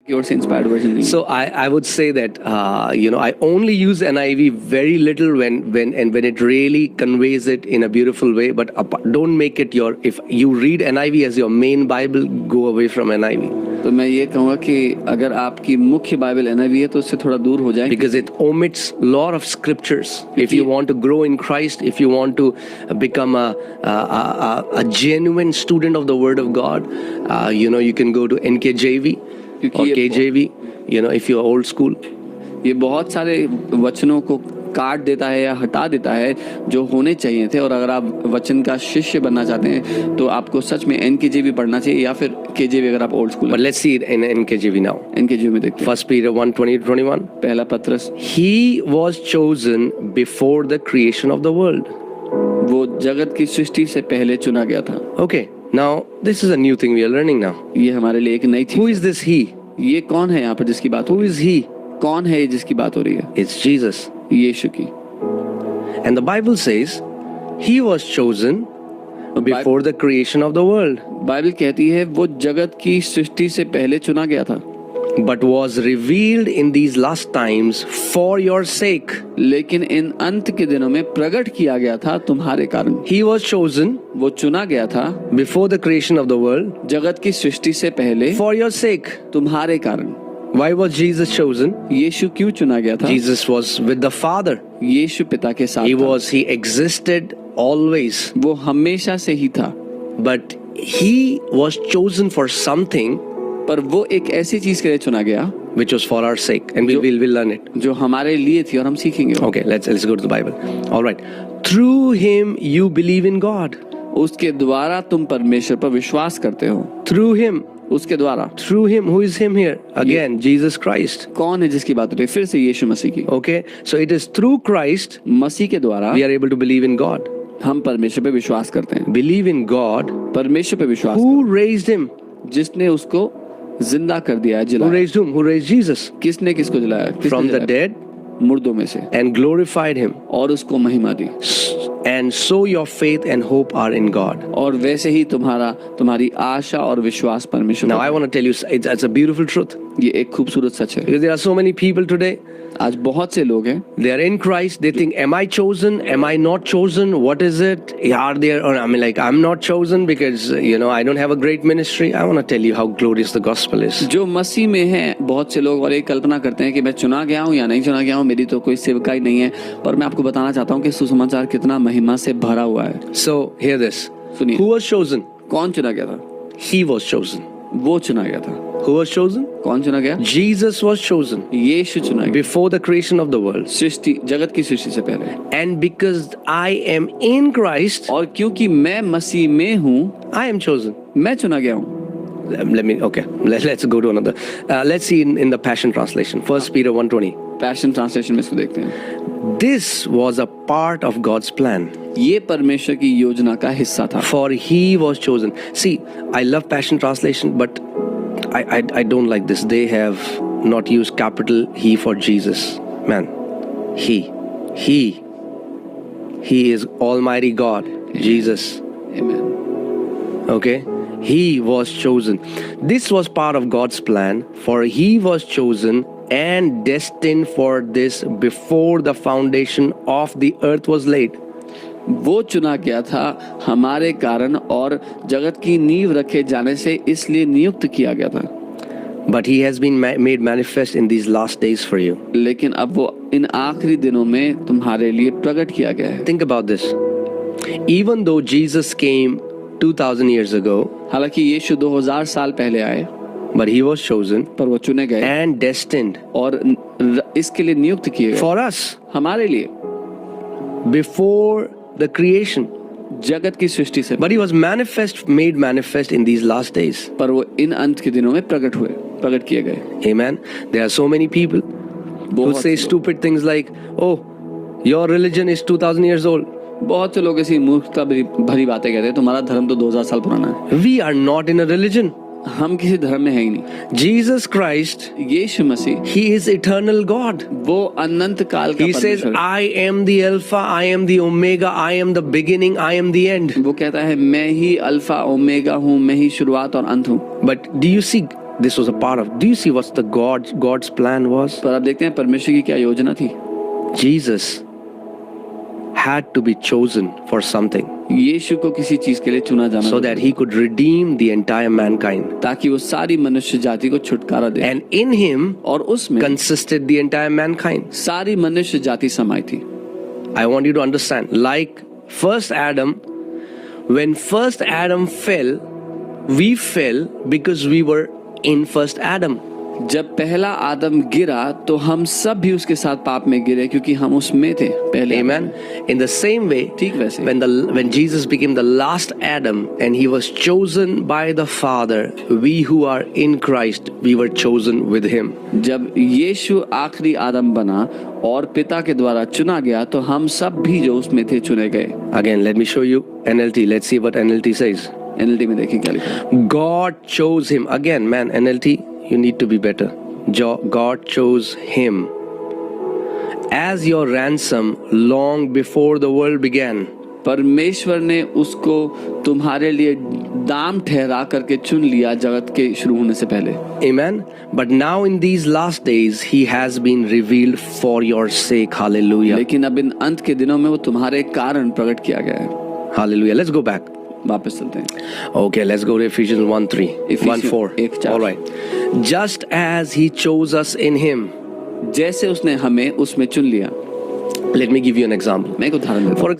Yours inspired version. So I would say that I only use NIV very little when it really conveys it in a beautiful way. But don't make it your. If you read NIV as your main Bible, go away from NIV. तो मैं ये कहूँगा कि अगर आपकी मुख्य Bible NIV है तो उससे थोड़ा दूर हो जाए. Because it omits lot of scriptures. If you want to grow in Christ, if you want to become a genuine student of the Word of God, you can go to NKJV. or KJV, if you're old school. ये बहुत सारे वचनों को काट देता है या हटा देता है जो होने चाहिए थे. और अगर आप वचन का शिष्य बनना चाहते हैं तो आपको सच में NKJV पढ़ना चाहिए या फिर KJV अगर आप old school. But let's see it in NKJV now. NKJV में देखते हैं. 1 Peter 1:20-21. पहला पत्रस. He was chosen before the creation of the world. वो जगत की सृष्टि से पहले चुना गया था. Okay. Now this is a new thing we are learning now. ये हमारे लिए एक नई चीज. Who is this he? ये कौन है यहाँ पर जिसकी बात हो Who रही is he? कौन है ये जिसकी बात हो रही है? It's Jesus. यीशु की. And the Bible says he was chosen before the creation of the world. Bible कहती है वो जगत की सृष्टि से पहले चुना गया था. But was revealed in these last times for your sake. लेकिन इन अंत के दिनों में प्रकट किया गया था तुम्हारे कारण. He was chosen वो चुना गया था before the creation of the world जगत की सृष्टि से पहले for your sake. तुम्हारे कारण. Why was Jesus chosen? यीशु क्यों चुना गया था? Jesus was with the Father. यीशु पिता के साथ He existed always. वो हमेशा से ही था. But he was chosen for something पर वो एक ऐसी चीज के लिए चुना गया which was for our sake, and we'll learn it. जो हमारे लिए थी और हम सीखेंगे. Okay, let's go to the Bible. All right. Through him you believe in God. उसके द्वारा तुम परमेश्वर पर विश्वास करते हो. Through him. उसके द्वारा. Through him. Who is him here? Again, Jesus Christ. कौन है जिसकी बात हो रही है? फिर से यीशु मसीह की. Okay, so it is through Christ मसीह के द्वारा we are able to believe in God. हम परमेश्वर पे विश्वास करते हैं. Believe in God. परमेश्वर पे विश्वास. Who raised him? जिसने उसको जिंदा कर दिया, Who raised whom? Who raised Jesus? किसने किसको जलाया? From the dead. मुर्दों में से. And glorified him. और उसको महिमा दी. And so your faith and hope are in God. और वैसे ही तुम्हारी आशा और विश्वास परमेश्वर. Now I want to tell you, it's a beautiful truth. ये एक खूबसूरत सच है. Because there are so many people today. आज बहुत से लोग हैं. They are in Christ. They think, am I chosen? Am I not chosen? What is it? Are there? Or I'm not chosen because I don't have a great ministry. I want to tell you how glorious the gospel is. जो मसीह में हैं बहुत से लोग और ये कल्पना करते हैं कि मैं चुना गया हूँ या नहीं चुना गया हूँ, मेरी तो कोई सेवकाई नहीं है. पर मैं आपको बताना चाहता हूँ कि सुसमाचार कितना महिमा से भरा हुआ है. So hear this. सुनिए. Who was chosen? कौन चुना गया था? He was chosen. वो चुना गया था. Who was chosen? कौन चुना गया? Jesus was chosen. यीशु चुना गया. Before the creation of the world. सृष्टि, जगत की सृष्टि से पहले. And because I am in Christ. और क्योंकि मैं मसीह में हूँ. I am chosen. मैं चुना गया हूँ. Let's go to another. Let's see in the Passion Translation. 1 Peter 1:20. Passion Translation में इसको देखते हैं. This was a part of God's plan. ये परमेश्वर की योजना का हिस्सा था. For he was chosen. See, I love Passion Translation, but I don't like this. They have not used capital He for Jesus. Man, He is Almighty God, Jesus. Amen. Okay? He was chosen. This was part of God's plan, for he was chosen and destined for this before the foundation of the earth was laid. वो चुना गया था हमारे कारण और जगत की नींव रखे जाने से इसलिए नियुक्त किया गया था. But he has been made manifest in these last days for you. लेकिन अब वो इन आखिरी दिनों में तुम्हारे लिए प्रकट किया गया है. Think about this. Even though Jesus came 2000 years ago, हालांकि यीशु 2000 साल पहले आए, but he was chosen पर वो चुने गए and destined और इसके लिए नियुक्त किए गए for us हमारे लिए before the creation. जगत की सृष्टि से. But he was made manifest in these last days. पर वो इन अंत के दिनों में प्रकट किए गए. Amen. There are so many people who say stupid things like, oh, your religion is 2000 years old. बहुत से लोग ऐसी मूर्खता भरी बातें कहते हैं, तुम्हारा धर्म तो 2000 साल पुराना है. We are not in a religion. हम किसी धर्म में है ही नहीं. Jesus Christ, Yeshu Masih, He is eternal God. वो अनंत काल का He says, I am the Alpha, I am the Omega, I am the beginning, I am the end. वो कहता है मैं ही अल्फा ओमेगा हूँ, मैं ही शुरुआत और अंत हूँ. But do you see this was a part of. Do you see what's the God's plan was? पर आप देखते हैं परमेश्वर की क्या योजना थी. Jesus had to be chosen for something यीशु को किसी चीज के लिए चुना जाना so that he could redeem the entire mankind. ताकि वो सारी मनुष्य जाति को छुटकारा दे. And in him और उसमें consisted the entire mankind. सारी मनुष्य जाति समाई थी. I want you to understand, like first Adam, when first Adam fell, we fell because we were in first Adam. जब पहला आदम गिरा तो हम सब भी उसके साथ पाप में गिरे क्योंकि हम उसमें थे पहले. Amen. In the same way, ठीक वैसे when Jesus became the last Adam and he was chosen by the Father, we who are in Christ, we were chosen with him. जब यीशु आखिरी आदम बना और पिता के द्वारा चुना गया तो हम सब भी जो उसमें थे चुने गए. Again, let me show you NLT. Let's see what NLT says. NLT में देखिए क्या लिखा है. God chose him. Again, man, NLT, you need to be better. God chose him as your ransom long before the world began. परमेश्वर ने उसको तुम्हारे लिए दाम ठहरा करके चुन लिया जगत के शुरू होने से पहले. Amen. But now in these last days he has been revealed for your sake. Hallelujah. लेकिन अब इन अंत के दिनों में वो तुम्हारे कारण प्रकट किया गया है. Hallelujah. Let's go back. वापस चलते हैं. Okay, let's go to Ephesians 1:3. 1:4. 1:4. All right. Just as he chose us in him. जैसे उसने हमें उसमें चुन लिया. Let me give you an example. मैं एक उदाहरण देता हूं. For